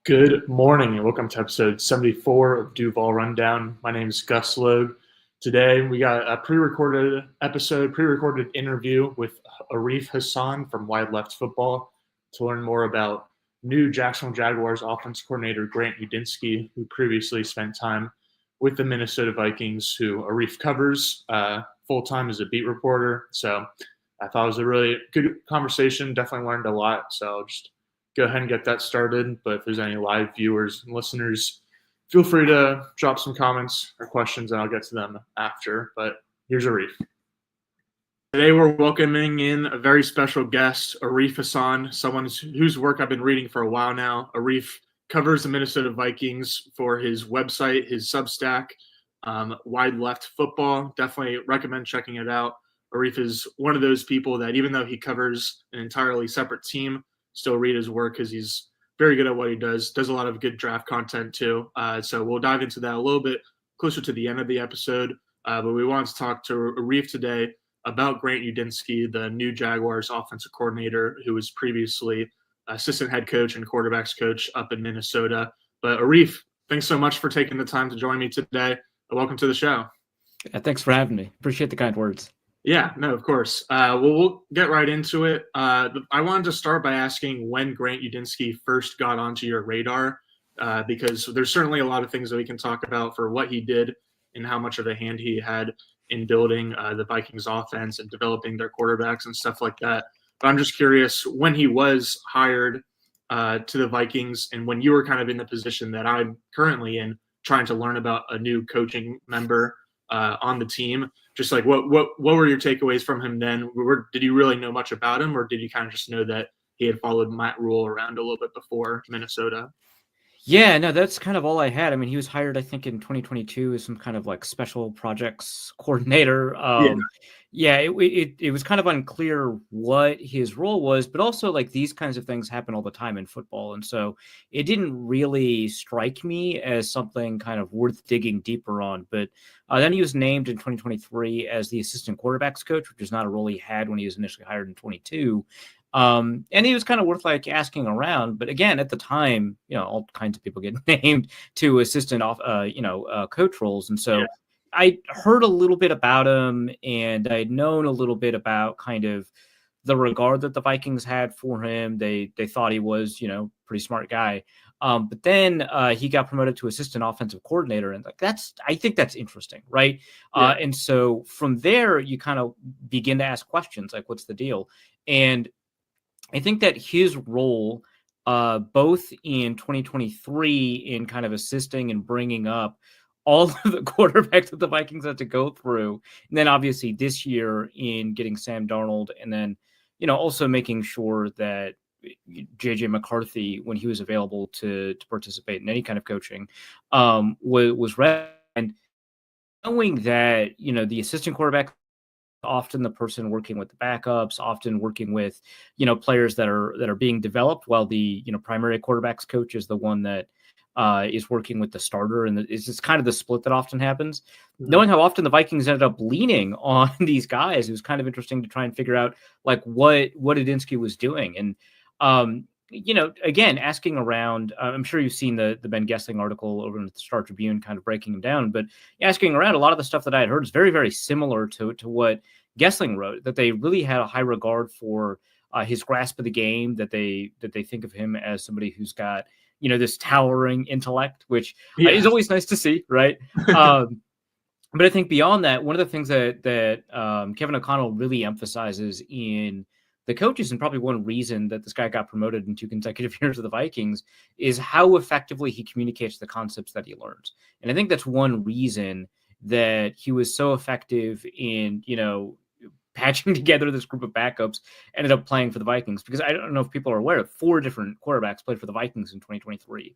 Good morning and welcome to episode 74 of Duval Rundown. My name is Gus Logue. Today we got a pre-recorded interview with Arif Hasan from Wide Left Football to learn more about new Jacksonville Jaguars offense coordinator Grant Udinski, who previously spent time with the Minnesota Vikings, who Arif covers full-time as a beat reporter. So I thought it was a really good conversation, definitely learned a lot. So I'll just go ahead and get that started. But if there's any live viewers and listeners, feel free to drop some comments or questions and I'll get to them after. But here's Arif. Today we're welcoming in a very special guest, Arif Hasan, someone whose work I've been reading for a while now. Arif covers the Minnesota Vikings for his website, his Substack, Wide Left Football. Definitely recommend checking it out. Arif is one of those people that even though he covers an entirely separate team, still read his work because he's very good at what he does a lot of good draft content too. So we'll dive into that a little bit closer to the end of the episode. But we wanted to talk to Arif today about Grant Udinski, the new Jaguars offensive coordinator who was previously assistant head coach and quarterbacks coach up in Minnesota. But Arif, thanks so much for taking the time to join me today. Welcome to the show. Yeah, thanks for having me. Appreciate the kind words. Yeah, no, of course. Well, we'll get right into it. I wanted to start by asking when Grant Udinski first got onto your radar, because there's certainly a lot of things that we can talk about for what he did and how much of a hand he had in building the Vikings offense and developing their quarterbacks and stuff like that. But I'm just curious when he was hired to the Vikings and when you were kind of in the position that I'm currently in, trying to learn about a new coaching member on the team. Just like what were your takeaways from him then? Did you really know much about him, or did you kind of just know that he had followed Matt Rule around a little bit before Minnesota? Yeah, no, that's kind of all I had. I mean, he was hired, I think, in 2022 as some kind of like special projects coordinator. It was kind of unclear what his role was, but also like these kinds of things happen all the time in football. And so it didn't really strike me as something kind of worth digging deeper on. But then he was named in 2023 as the assistant quarterbacks coach, which is not a role he had when he was initially hired in 22. And he was kind of worth like asking around, but again, at the time, all kinds of people get named to assistant coach roles. And so I heard a little bit about him and I'd known a little bit about kind of the regard that the Vikings had for him. They thought he was, pretty smart guy. But then he got promoted to assistant offensive coordinator. And like, I think that's interesting. Right. Yeah. And so from there, you kind of begin to ask questions like, what's the deal? And I think that his role, both in 2023 in kind of assisting and bringing up all of the quarterbacks that the Vikings had to go through, and then obviously this year in getting Sam Darnold, and then, also making sure that JJ McCarthy, when he was available to participate in any kind of coaching, was ready. And knowing that, the assistant quarterback, often the person working with the backups, often working with, players that are being developed, while the, primary quarterbacks coach is the one that is working with the starter. And it's kind of the split that often happens. Mm-hmm. Knowing how often the Vikings ended up leaning on these guys, it was kind of interesting to try and figure out like what Udinski was doing. And, again, asking around, I'm sure you've seen the Ben Gessling article over in the Star Tribune kind of breaking him down, but asking around, a lot of the stuff that I had heard is very, very similar to what Gessling wrote, that they really had a high regard for his grasp of the game, that they think of him as somebody who's got, this towering intellect, which is always nice to see, right? But I think beyond that, one of the things that Kevin O'Connell really emphasizes in the coaches, and probably one reason that this guy got promoted in 2 consecutive years of the Vikings, is how effectively he communicates the concepts that he learns. And I think that's one reason that he was so effective in, patching together this group of backups, ended up playing for the Vikings, because I don't know if people are aware of 4 different quarterbacks played for the Vikings in 2023.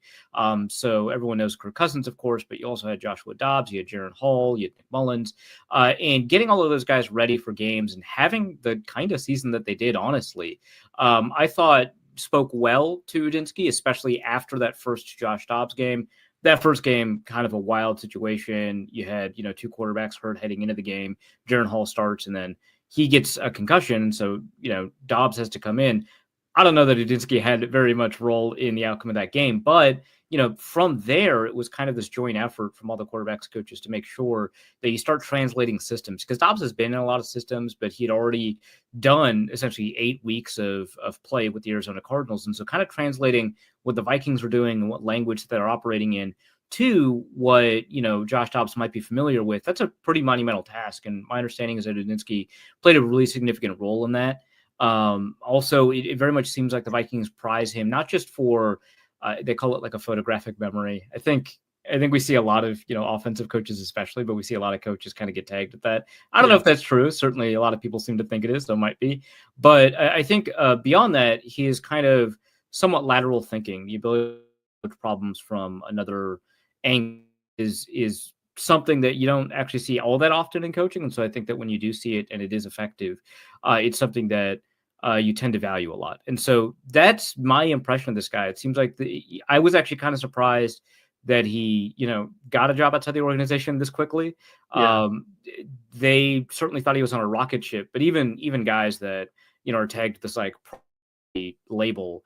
So everyone knows Kirk Cousins, of course, but you also had Joshua Dobbs, you had Jaron Hall, you had Nick Mullins, and getting all of those guys ready for games and having the kind of season that they did, honestly, I thought spoke well to Udinski, especially after that first Josh Dobbs game. That first game, kind of a wild situation. You had, 2 quarterbacks hurt heading into the game. Jaron Hall starts, and then he gets a concussion. So, Dobbs has to come in. I don't know that Udinski had very much role in the outcome of that game, but from there, it was kind of this joint effort from all the quarterbacks coaches to make sure that you start translating systems, because Dobbs has been in a lot of systems, but he'd already done essentially 8 weeks of play with the Arizona Cardinals. And so kind of translating what the Vikings were doing and what language they're operating in to what, Josh Dobbs might be familiar with, that's a pretty monumental task. And my understanding is that Udinski played a really significant role in that. Also, it very much seems like the Vikings prize him, not just for, they call it like a photographic memory. I think we see a lot of, offensive coaches especially, but we see a lot of coaches kind of get tagged at that. I don't know if that's true. Certainly a lot of people seem to think it is, though it might be. But I think beyond that, he is kind of somewhat lateral thinking. The ability to approach problems from another angle is something that you don't actually see all that often in coaching. And so I think that when you do see it and it is effective, it's something that you tend to value a lot. And so that's my impression of this guy. It seems like I was actually kind of surprised that he, got a job outside the organization this quickly. Yeah. They certainly thought he was on a rocket ship, but even guys that, are tagged this like label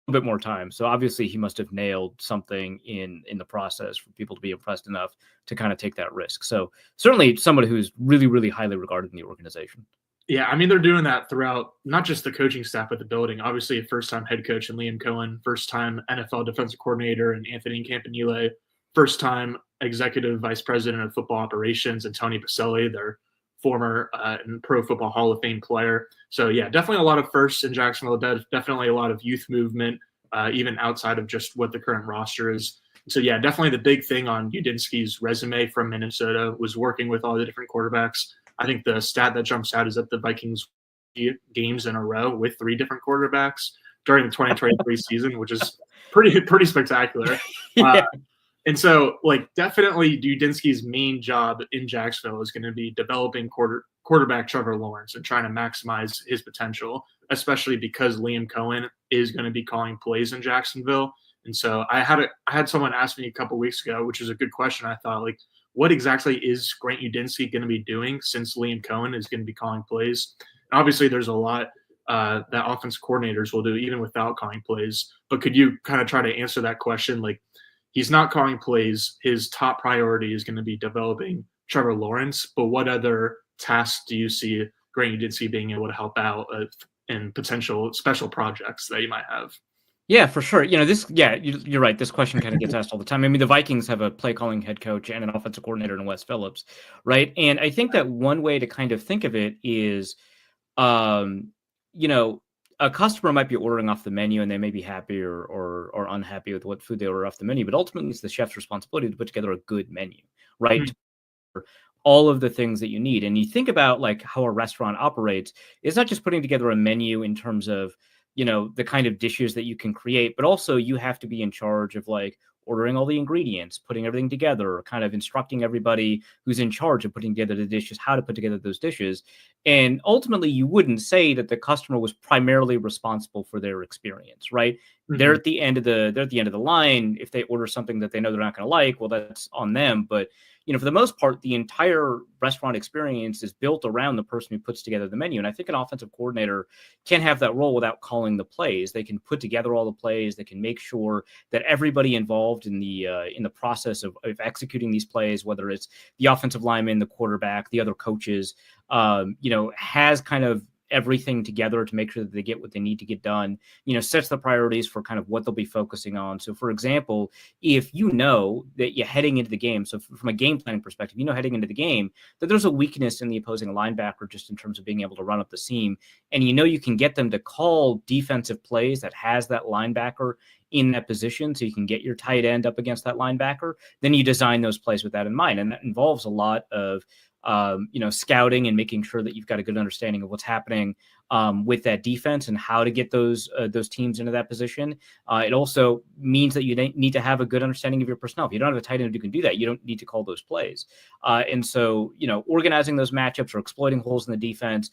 a bit more time. So obviously he must have nailed something in the process for people to be impressed enough to kind of take that risk. So certainly somebody who's really, really highly regarded in the organization. Yeah, I mean, they're doing that throughout not just the coaching staff, but the building. Obviously, a first-time head coach in Liam Cohen, first-time NFL defensive coordinator in Anthony Campanile, first-time executive vice president of football operations and Tony Pacelli, their former and Pro Football Hall of Fame player. So, yeah, definitely a lot of firsts in Jacksonville. Definitely a lot of youth movement, even outside of just what the current roster is. So, yeah, definitely the big thing on Udinski's resume from Minnesota was working with all the different quarterbacks. I think the stat that jumps out is that the Vikings games in a row with 3 different quarterbacks during the 2023 season, which is pretty spectacular. Yeah. And so, definitely Udinski's main job in Jacksonville is going to be developing quarterback Trevor Lawrence and trying to maximize his potential, especially because Liam Cohen is going to be calling plays in Jacksonville. And so I had someone ask me a couple weeks ago, which is a good question. I thought, what exactly is Grant Udinski going to be doing since Liam Cohen is going to be calling plays? And obviously, there's a lot that offensive coordinators will do even without calling plays. But could you kind of try to answer that question? He's not calling plays. His top priority is going to be developing Trevor Lawrence. But what other tasks do you see Grant Udinski being able to help out in potential special projects that you might have? Yeah, for sure. You're right. This question kind of gets asked all the time. I mean, the Vikings have a play calling head coach and an offensive coordinator in Wes Phillips, right? And I think that one way to kind of think of it is, a customer might be ordering off the menu and they may be happy or unhappy with what food they order off the menu, but ultimately it's the chef's responsibility to put together a good menu, right? Mm-hmm. All of the things that you need. And you think about how a restaurant operates, it's not just putting together a menu in terms of, the kind of dishes that you can create, but also you have to be in charge of ordering all the ingredients, putting everything together, kind of instructing everybody who's in charge of putting together the dishes, how to put together those dishes. And ultimately you wouldn't say that the customer was primarily responsible for their experience, right? Mm-hmm. They're at the end of the line. If they order something that they know they're not going to like, well, that's on them. But for the most part, the entire restaurant experience is built around the person who puts together the menu. And I think an offensive coordinator can have that role without calling the plays. They can put together all the plays. They can make sure that everybody involved in the process of executing these plays, whether it's the offensive lineman, the quarterback, the other coaches, has kind of everything together to make sure that they get what they need to get done, sets the priorities for kind of what they'll be focusing on. So for example, if you know that you're heading into the game, so from a game planning perspective, heading into the game that there's a weakness in the opposing linebacker just in terms of being able to run up the seam, and you can get them to call defensive plays that has that linebacker in that position so you can get your tight end up against that linebacker, then you design those plays with that in mind. And that involves a lot of scouting and making sure that you've got a good understanding of what's happening with that defense and how to get those teams into that position. It also means that you need to have a good understanding of your personnel. If you don't have a tight end who can do that, you don't need to call those plays. And so, organizing those matchups or exploiting holes in the defense,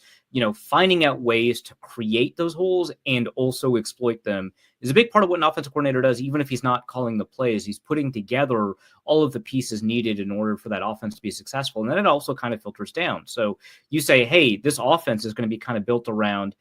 finding out ways to create those holes and also exploit them is a big part of what an offensive coordinator does. Even if he's not calling the plays, he's putting together all of the pieces needed in order for that offense to be successful. And then it also kind of filters down. So you say, hey, this offense is going to be kind of built around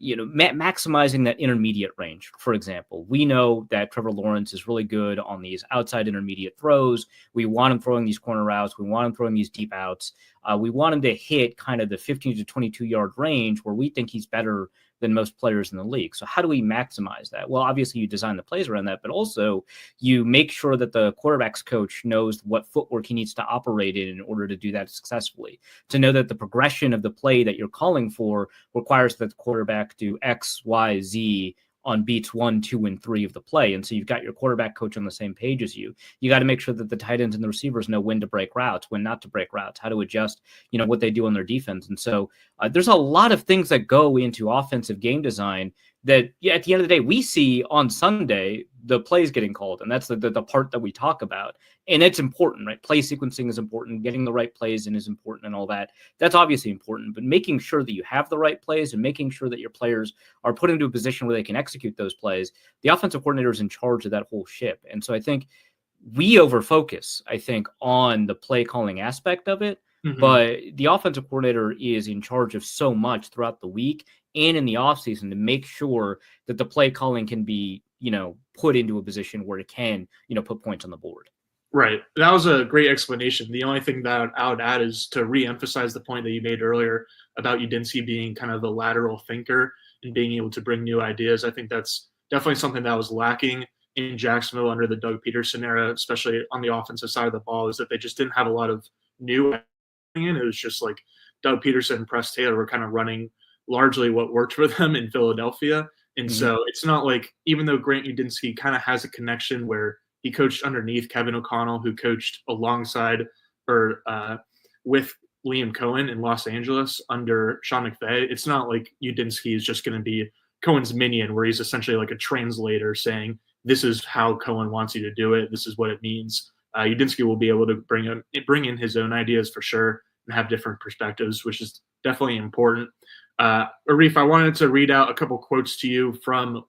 maximizing that intermediate range. For example, we know that Trevor Lawrence is really good on these outside intermediate throws. We want him throwing these corner routes. We want him throwing these deep outs. We want him to hit kind of the 15 to 22-yard range where we think he's better than most players in the league. So how do we maximize that? Well, obviously you design the plays around that, but also you make sure that the quarterback's coach knows what footwork he needs to operate in order to do that successfully, to know that the progression of the play that you're calling for requires that the quarterback do X, Y, Z on beats 1, 2, and 3 of the play. And so you've got your quarterback coach on the same page as you. You got to make sure that the tight ends and the receivers know when to break routes, when not to break routes, how to adjust, what they do on their defense. And so there's a lot of things that go into offensive game design that, at the end of the day, we see on Sunday the plays getting called, and that's the part that we talk about. And it's important, right? Play sequencing is important. Getting the right plays in is important and all that. That's obviously important, but making sure that you have the right plays and making sure that your players are put into a position where they can execute those plays, the offensive coordinator is in charge of that whole ship. And so I think we overfocus, on the play calling aspect of it, but the offensive coordinator is in charge of so much throughout the week and in the offseason to make sure that the play calling can be, put into a position where it can, put points on the board. Right. That was a great explanation. The only thing that I would add is to reemphasize the point that you made earlier about Udinski being kind of a lateral thinker and being able to bring new ideas. I think that's definitely something that was lacking in Jacksonville under the Doug Peterson era, especially on the offensive side of the ball, is that they just didn't have a lot of new ideas. It was just like Doug Peterson and Press Taylor were kind of running largely what worked for them in Philadelphia. And so it's not like, even though Grant Udinski kind of has a connection where he coached underneath Kevin O'Connell, who coached alongside or with Liam Cohen in Los Angeles under Sean McVay, it's not like Udinski is just going to be Cohen's minion, where he's essentially like a translator saying, this is how Cohen wants you to do it. This is what it means. Udinski will be able to bring in his own ideas for sure and have different perspectives, which is definitely important. Arif, I wanted to read out a couple quotes to you from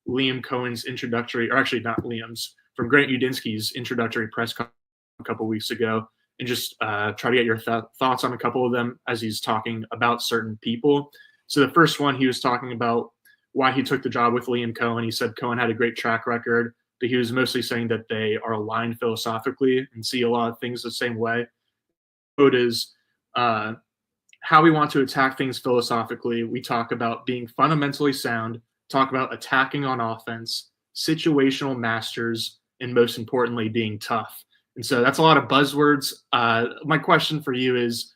Liam Cohen's introductory, or actually not Liam's, from Grant Udinski's introductory press conference a couple weeks ago, and just try to get your thoughts on a couple of them as he's talking about certain people. So the first one, he was talking about why he took the job with Liam Cohen. He said Cohen had a great track record, but he was mostly saying that they are aligned philosophically and see a lot of things the same way. The quote is, how we want to attack things philosophically. We talk about being fundamentally sound, talk about attacking on offense, situational masters, and most importantly, being tough. And so that's a lot of buzzwords. My question for you is,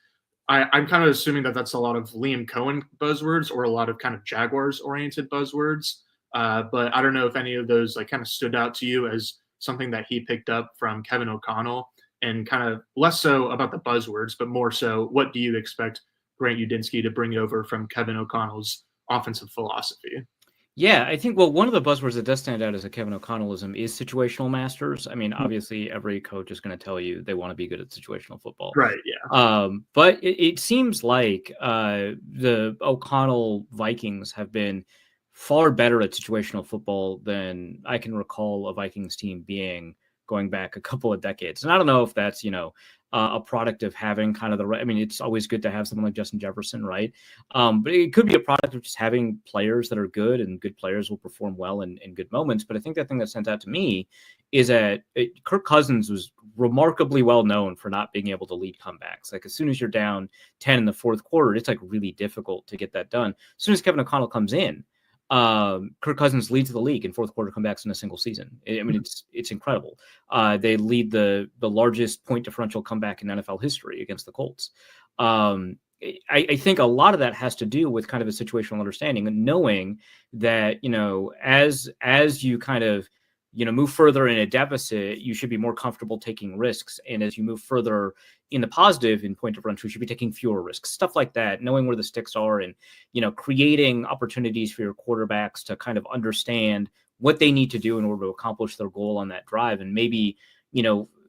I'm kind of assuming that that's a lot of Liam Cohen buzzwords or a lot of kind of Jaguars-oriented buzzwords. But I don't know if any of those like kind of stood out to you as something that he picked up from Kevin O'Connell, and kind of less so about the buzzwords, but more so what do you expect Grant Udinski to bring over from Kevin O'Connell's offensive philosophy? Yeah, I think, well, one of the buzzwords that does stand out as a Kevin O'Connellism is situational masters. I mean, obviously, every coach is going to tell you they want to be good at situational football. Right, yeah. But it seems like the O'Connell Vikings have been far better at situational football than I can recall a Vikings team being going back a couple of decades. And I don't know if that's, a product of having kind of the right. I mean, it's always good to have someone like Justin Jefferson, right? But it could be a product of just having players that are good, and good players will perform well in good moments. But I think the thing that stands out to me is that Kirk Cousins was remarkably well known for not being able to lead comebacks. Like, as soon as you're down 10 in the fourth quarter, it's like really difficult to get that done. As soon as Kevin O'Connell comes in, Kirk Cousins leads the league in fourth quarter comebacks in a single season. I mean, it's incredible. They lead the largest point differential comeback in NFL history against the Colts. I think a lot of that has to do with kind of a situational understanding and knowing that, as you kind of, move further in a deficit, you should be more comfortable taking risks. And as you move further in the positive in point differential, you should be taking fewer risks, stuff like that, knowing where the sticks are and, creating opportunities for your quarterbacks to kind of understand what they need to do in order to accomplish their goal on that drive. And maybe,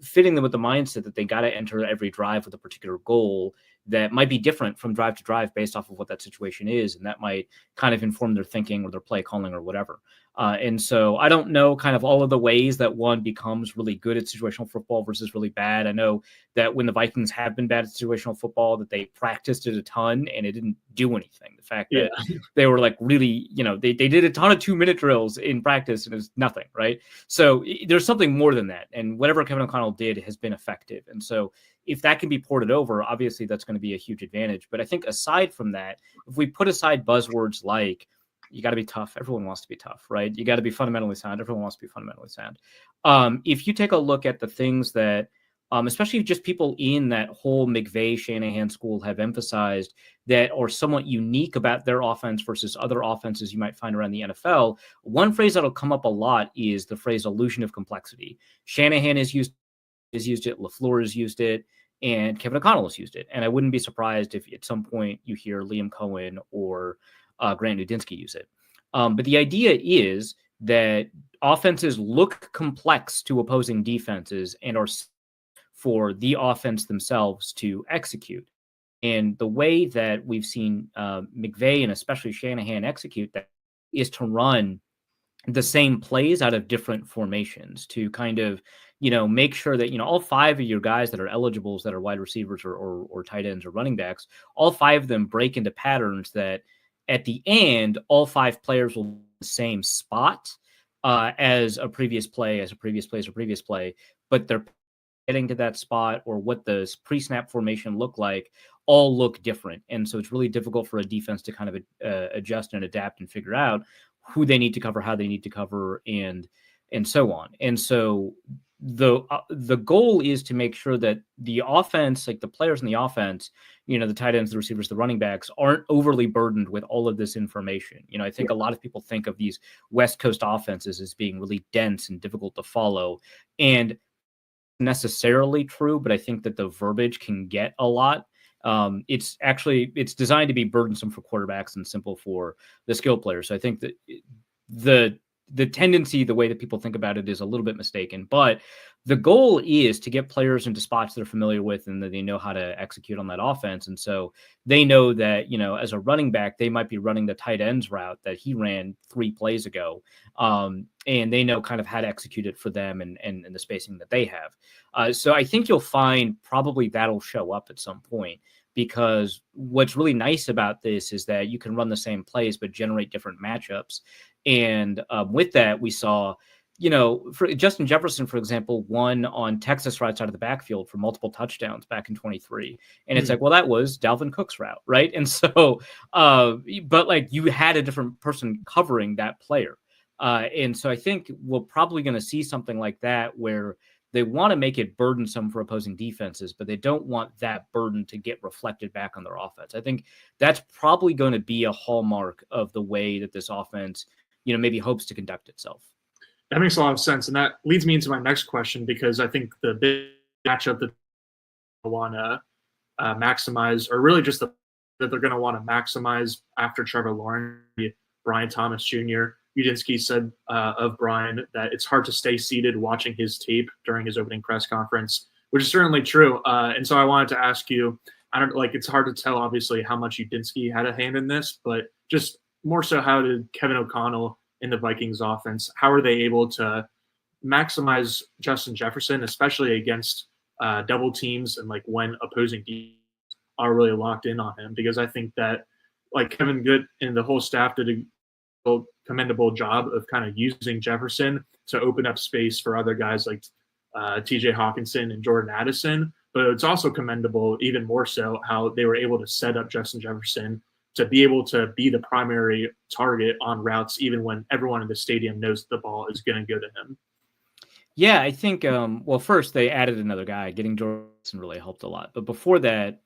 fitting them with the mindset that they got to enter every drive with a particular goal that might be different from drive to drive based off of what that situation is. And that might kind of inform their thinking or their play calling or whatever. And so I don't know kind of all of the ways that one becomes really good at situational football versus really bad. I know that when the Vikings have been bad at situational football, that they practiced it a ton and it didn't do anything. The fact that they were like really, they did a ton of 2-minute drills in practice and it was nothing, right? So there's something more than that. And whatever Kevin O'Connell did has been effective. And so if that can be ported over, obviously that's going to be a huge advantage. But I think aside from that, if we put aside buzzwords like, you got to be tough. Everyone wants to be tough, right? You got to be fundamentally sound. Everyone wants to be fundamentally sound. If you take a look at the things that, especially just people in that whole McVay Shanahan school have emphasized that are somewhat unique about their offense versus other offenses you might find around the NFL, one phrase that'll come up a lot is the phrase illusion of complexity. Shanahan has used it, LaFleur has used it, and Kevin O'Connell has used it. And I wouldn't be surprised if at some point you hear Liam Cohen or Grant Udinski use it. But the idea is that offenses look complex to opposing defenses and are for the offense themselves to execute. And the way that we've seen McVay and especially Shanahan execute that is to run the same plays out of different formations to kind of, make sure that, all 5 of your guys that are eligibles that are wide receivers or tight ends or running backs, all 5 of them break into patterns that at the end, all 5 players will be in the same spot as a previous play, but they're getting to that spot or what the pre-snap formation all look different. And so it's really difficult for a defense to kind of adjust and adapt and figure out who they need to cover, how they need to cover, and so on. And so the goal is to make sure that the offense, like the players in the offense, the tight ends, the receivers, the running backs, aren't overly burdened with all of this information. I think a lot of people think of these West Coast offenses as being really dense and difficult to follow, and necessarily true, but I think that the verbiage can get a lot. It's designed to be burdensome for quarterbacks and simple for the skill players. So I think that the tendency, the way that people think about it is a little bit mistaken, but the goal is to get players into spots they're familiar with and that they know how to execute on that offense. And so they know that, as a running back, they might be running the tight ends route that he ran 3 plays ago. And they know kind of how to execute it for them and the spacing that they have. So I think you'll find probably that'll show up at some point, because what's really nice about this is that you can run the same plays, but generate different matchups. And with that, we saw, for Justin Jefferson, for example, won on Texas right side of the backfield for multiple touchdowns back in 23. And it's like, well, that was Dalvin Cook's route, right? And so, but like you had a different person covering that player. And so I think we're probably going to see something like that where they want to make it burdensome for opposing defenses, but they don't want that burden to get reflected back on their offense. I think that's probably going to be a hallmark of the way that this offense, maybe hopes to conduct itself. That makes a lot of sense. And that leads me into my next question, because I think the big matchup that they want to maximize, or really just that they're going to want to maximize after Trevor Lawrence, Brian Thomas Jr. Udinski said of Brian that it's hard to stay seated watching his tape during his opening press conference, which is certainly true. And so I wanted to ask you, it's hard to tell, obviously, how much Udinski had a hand in this, but just more so, how did Kevin O'Connell in the Vikings offense, how are they able to maximize Justin Jefferson, especially against double teams and like when opposing teams are really locked in on him? Because I think that like Kevin Good and the whole staff did a commendable job of kind of using Jefferson to open up space for other guys like TJ Hawkinson and Jordan Addison. But it's also commendable, even more so, how they were able to set up Justin Jefferson to be able to be the primary target on routes, even when everyone in the stadium knows the ball is going to go to him. Yeah, I think, well, first they added another guy. Getting Jordan really helped a lot. But before that,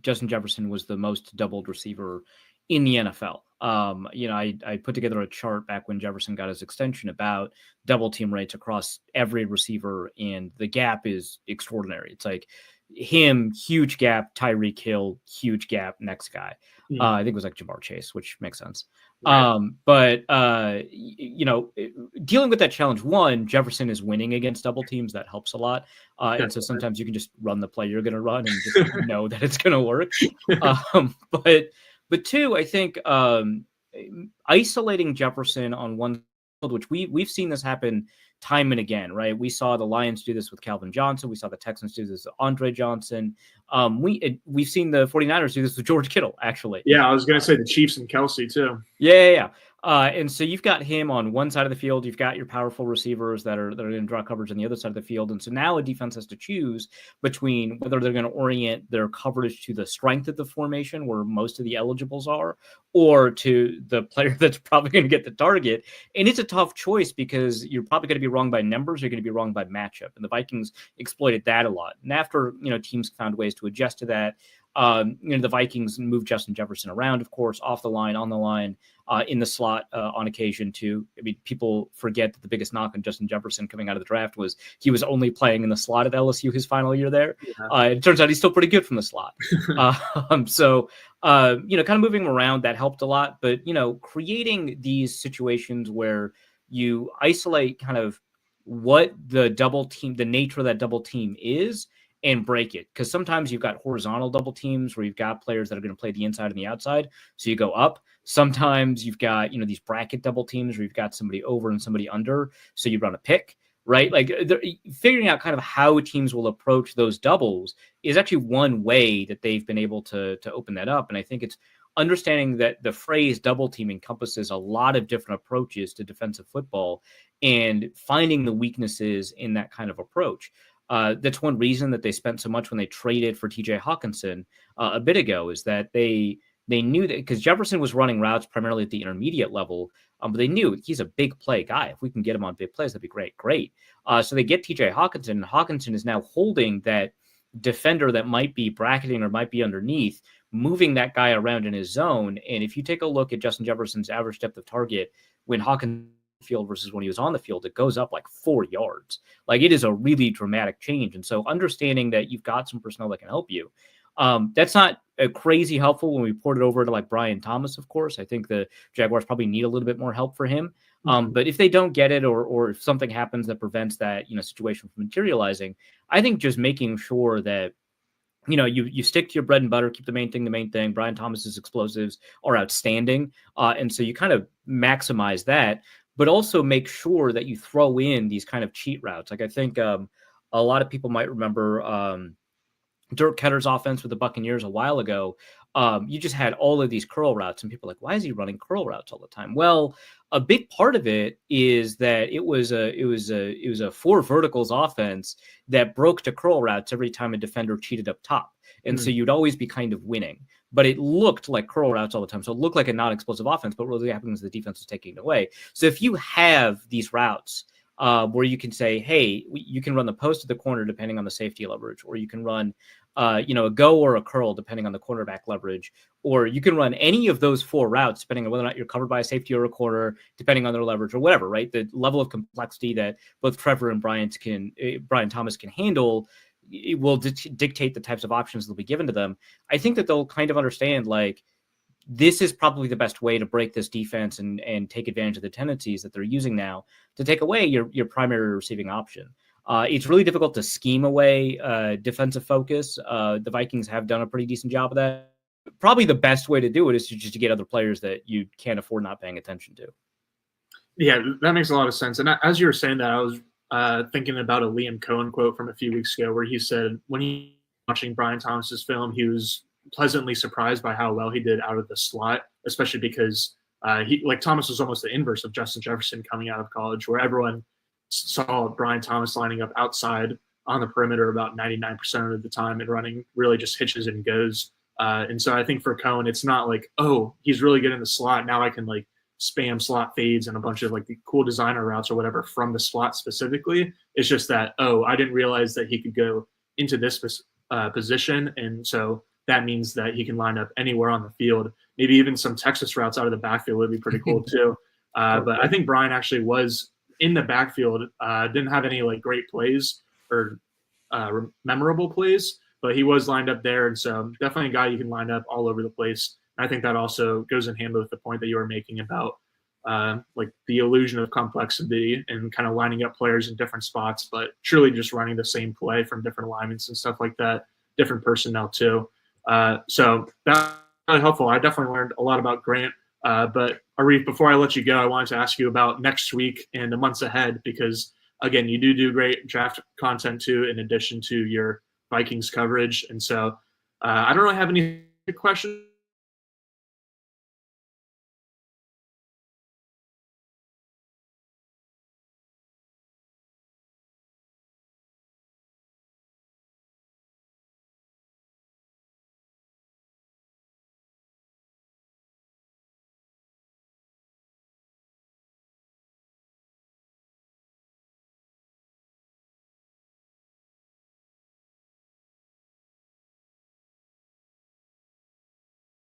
Justin Jefferson was the most doubled receiver in the NFL. I put together a chart back when Jefferson got his extension about double team rates across every receiver, and the gap is extraordinary. It's like him, huge gap, Tyreek Hill, huge gap, next guy. I think it was like Jamar Chase, which makes sense. Right. But dealing with that challenge, one, Jefferson is winning against double teams. That helps a lot. And so sometimes you can just run the play you're going to run and just know that it's going to work. But two, I think isolating Jefferson on one which we've seen this happen time and again, right? We saw the Lions do this with Calvin Johnson. We saw the Texans do this with Andre Johnson. We've seen the 49ers do this with George Kittle, actually. Yeah, I was going to say the Chiefs and Kelsey too. Yeah. And so you've got him on one side of the field. You've got your powerful receivers that are going to draw coverage on the other side of the field. And so now a defense has to choose between whether they're going to orient their coverage to the strength of the formation, where most of the eligibles are, or to the player that's probably going to get the target. And it's a tough choice because you're probably going to be wrong by numbers. You're going to be wrong by matchup. And the Vikings exploited that a lot. And after, teams found ways to adjust to that, the Vikings moved Justin Jefferson around, of course, off the line, on the line, in the slot on occasion too. I mean, people forget that the biggest knock on Justin Jefferson coming out of the draft was he was only playing in the slot at LSU his final year there. Yeah. It turns out he's still pretty good from the slot. So kind of moving him around, that helped a lot. But, creating these situations where you isolate kind of what the nature of that double team is, and break it. Because sometimes you've got horizontal double teams where you've got players that are going to play the inside and the outside. So you go up. Sometimes you've got, these bracket double teams where you've got somebody over and somebody under. So you run a pick, right? Like figuring out kind of how teams will approach those doubles is actually one way that they've been able to open that up. And I think it's understanding that the phrase double team encompasses a lot of different approaches to defensive football and finding the weaknesses in that kind of approach. That's one reason that they spent so much when they traded for TJ Hawkinson a bit ago, is that they knew that because Jefferson was running routes primarily at the intermediate level, but they knew he's a big play guy. If we can get him on big plays, that'd be great. So they get TJ Hawkinson, and Hawkinson is now holding that defender that might be bracketing or might be underneath, moving that guy around in his zone. And if you take a look at Justin Jefferson's average depth of target when Hawkinson field versus when he was on the field, it goes up like 4 yards. Like, it is a really dramatic change. And so understanding that you've got some personnel that can help you, that's not crazy helpful when we port it over to like Brian Thomas. Of course, I think the Jaguars probably need a little bit more help for him. But if they don't get it, or if something happens that prevents that situation from materializing, I think just making sure that you stick to your bread and butter, keep the main thing. Brian Thomas's explosives are outstanding, and so you kind of maximize that. But also make sure that you throw in these kind of cheat routes. Like, I think a lot of people might remember Dirk Ketter's offense with the Buccaneers a while ago. You just had all of these curl routes, and people are like, why is he running curl routes all the time? Well, a big part of it is that it was a four verticals offense that broke to curl routes every time a defender cheated up top. And so you'd always be kind of winning. But it looked like curl routes all the time. So it looked like a non-explosive offense, but what really happens is the defense is taking it away. So if you have these routes where you can say, hey, you can run the post to the corner depending on the safety leverage, or you can run a go or a curl depending on the cornerback leverage, or you can run any of those four routes depending on whether or not you're covered by a safety or a corner, depending on their leverage or whatever, right? The level of complexity that both Trevor and Brian Thomas can handle, it will dictate the types of options that'll be given to them. I think that they'll kind of understand, like, this is probably the best way to break this defense and take advantage of the tendencies that they're using now to take away your primary receiving option. It's really difficult to scheme away defensive focus. The Vikings have done a pretty decent job of that. Probably the best way to do it is just to get other players that you can't afford not paying attention to. Yeah, that makes a lot of sense. And as you were saying that, I was thinking about a Liam Cohen quote from a few weeks ago where he said when he was watching Brian Thomas's film, he was pleasantly surprised by how well he did out of the slot, especially because Thomas was almost the inverse of Justin Jefferson coming out of college, where everyone saw Brian Thomas lining up outside on the perimeter about 99% of the time and running really just hitches and goes. And so I think for Cohen, it's not like, oh, he's really good in the slot. Now I can like spam slot fades and a bunch of like the cool designer routes or whatever from the slot specifically. It's just that, oh, I didn't realize that he could go into this position. And so that means that he can line up anywhere on the field. Maybe even some Texas routes out of the backfield would be pretty cool too. But I think Brian actually was in the backfield, didn't have any like great plays or memorable plays, but he was lined up there. And so definitely a guy you can line up all over the place. I think that also goes in hand with the point that you were making about like the illusion of complexity and kind of lining up players in different spots, but truly just running the same play from different alignments and stuff like that, different personnel too. So that's really helpful. I definitely learned a lot about Grant, but Arif, before I let you go, I wanted to ask you about next week and the months ahead because, again, you do great draft content too, in addition to your Vikings coverage. And so I don't really have any questions.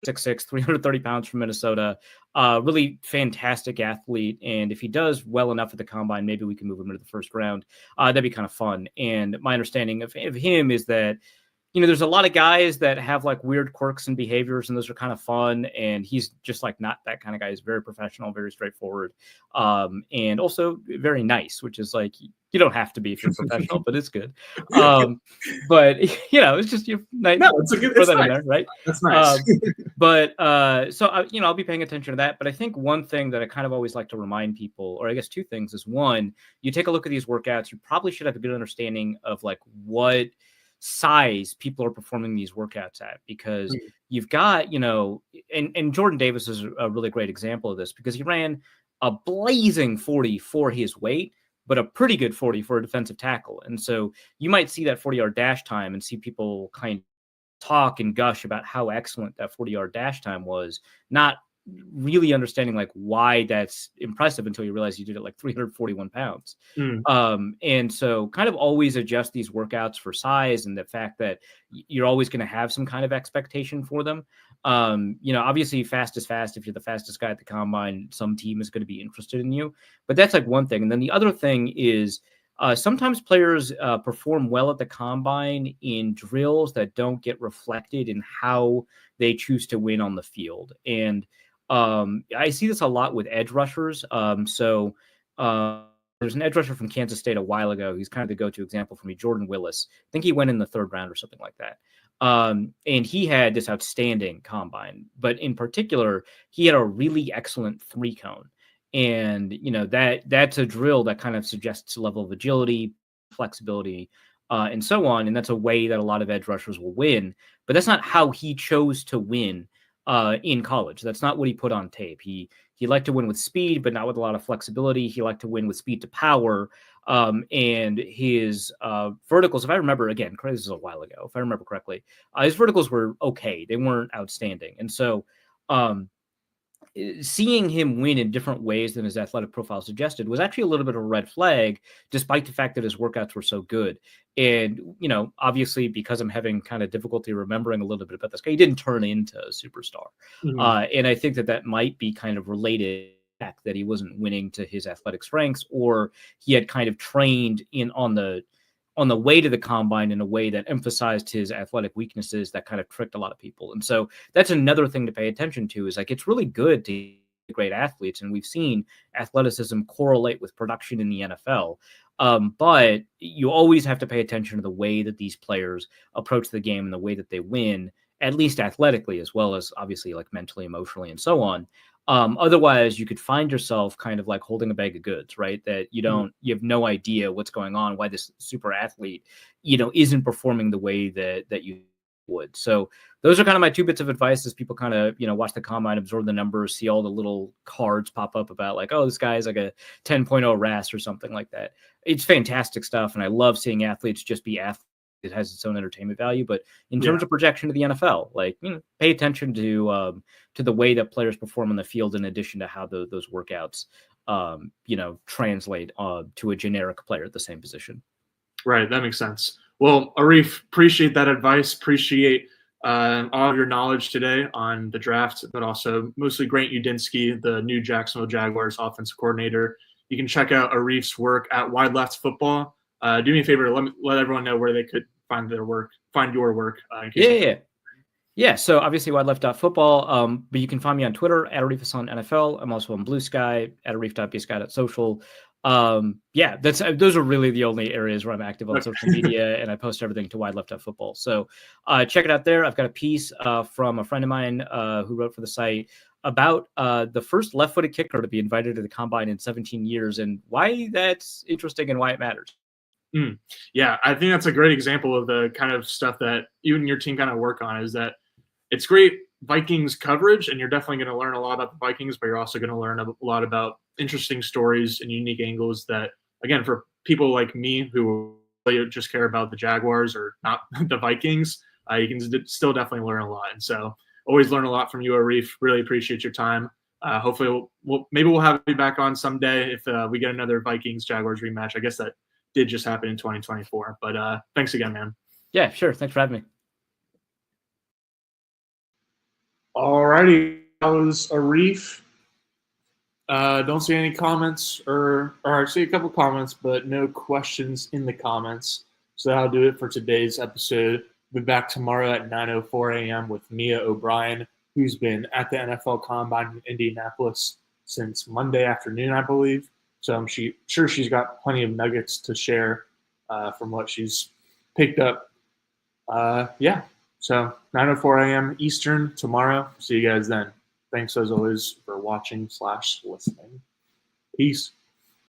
Six, 330 pounds from Minnesota. Really fantastic athlete. And if he does well enough at the combine, maybe we can move him into the first round. That'd be kind of fun. And my understanding of him is that, there's a lot of guys that have like weird quirks and behaviors, and those are kind of fun. And he's just like not that kind of guy. He's very professional, very straightforward, and also very nice, which is like, you don't have to be if you're professional, but it's good. But it's just nice. No, it's a good. It's nice. There, right? That's nice. So I'll be paying attention to that. But I think one thing that I kind of always like to remind people, or I guess two things, is one, you take a look at these workouts, you probably should have a good understanding of like what size people are performing these workouts at, because you've got, and Jordan Davis is a really great example of this, because he ran a blazing 40 for his weight, but a pretty good 40 for a defensive tackle. And so you might see that 40-yard dash time and see people kind of talk and gush about how excellent that 40-yard dash time was, not really understanding like why that's impressive until you realize you did it like 341 pounds. And so kind of always adjust these workouts for size and the fact that you're always going to have some kind of expectation for them. Obviously fast is fast. If you're the fastest guy at the combine, some team is going to be interested in you, but that's like one thing. And then the other thing is sometimes players perform well at the combine in drills that don't get reflected in how they choose to win on the field. And I see this a lot with edge rushers. There's an edge rusher from Kansas State a while ago. He's kind of the go-to example for me, Jordan Willis. I think he went in the third round or something like that. And he had this outstanding combine, but in particular, he had a really excellent 3-cone. And, that's a drill that kind of suggests a level of agility, flexibility, and so on. And that's a way that a lot of edge rushers will win, but that's not how he chose to win in college. That's not what he put on tape. He liked to win with speed, but not with a lot of flexibility. He liked to win with speed to power. And his verticals, if I remember, again, this is a while ago, if I remember correctly, his verticals were okay. They weren't outstanding. And so seeing him win in different ways than his athletic profile suggested was actually a little bit of a red flag, despite the fact that his workouts were so good. And, obviously because I'm having kind of difficulty remembering a little bit about this guy, he didn't turn into a superstar. And I think that might be kind of related to the fact that he wasn't winning to his athletic strengths, or he had kind of trained on the way to the combine in a way that emphasized his athletic weaknesses that kind of tricked a lot of people. And so that's another thing to pay attention to, is like, it's really good to great athletes. And we've seen athleticism correlate with production in the NFL. But you always have to pay attention to the way that these players approach the game and the way that they win, at least athletically, as well as obviously like mentally, emotionally, and so on. Otherwise, you could find yourself kind of like holding a bag of goods, right? That you have no idea what's going on, why this super athlete, isn't performing the way that you would. So those are kind of my 2 bits of advice as people kind of, watch the combine, absorb the numbers, see all the little cards pop up about like, oh, this guy's like a 10.0 RAS or something like that. It's fantastic stuff. And I love seeing athletes just be athletes. It has its own entertainment value, but in terms of projection to the NFL, like, pay attention to the way that players perform on the field, in addition to how those workouts, translate to a generic player at the same position. Right. That makes sense. Well, Arif, appreciate that advice. Appreciate all of your knowledge today on the draft, but also mostly Grant Udinski, the new Jacksonville Jaguars offensive coordinator. You can check out Arif's work at Wide Left Football. Do me a favor, let everyone know where they could find your work. Yeah. So obviously Wide Left Football, but you can find me on Twitter at Arif Hasan NFL. I'm also on Blue Sky at Arif.bsky.social. Those are really the only areas where I'm active on social media, and I post everything to Wide Left Football. So check it out there. I've got a piece from a friend of mine who wrote for the site about the first left-footed kicker to be invited to the combine in 17 years and why that's interesting and why it matters. Yeah, I think that's a great example of the kind of stuff that you and your team kind of work on, is that it's great Vikings coverage, and you're definitely going to learn a lot about the Vikings, but you're also going to learn a lot about interesting stories and unique angles that, again, for people like me who just care about the Jaguars or not the Vikings, you can still definitely learn a lot. And so always learn a lot from you, Arif. Really appreciate your time. Hopefully maybe we'll have you back on someday if we get another Vikings-Jaguars rematch. I guess that did just happen in 2024. But thanks again, man. Yeah, sure. Thanks for having me. All righty. That was Arif. Don't see any comments or I see a couple comments, but no questions in the comments. So that'll do it for today's episode. We'll be back tomorrow at 9:04 a.m. with Mia O'Brien, who's been at the NFL Combine in Indianapolis since Monday afternoon, I believe. So I'm sure she's got plenty of nuggets to share from what she's picked up. So 9:04 a.m. Eastern tomorrow. See you guys then. Thanks as always for watching/listening. Peace.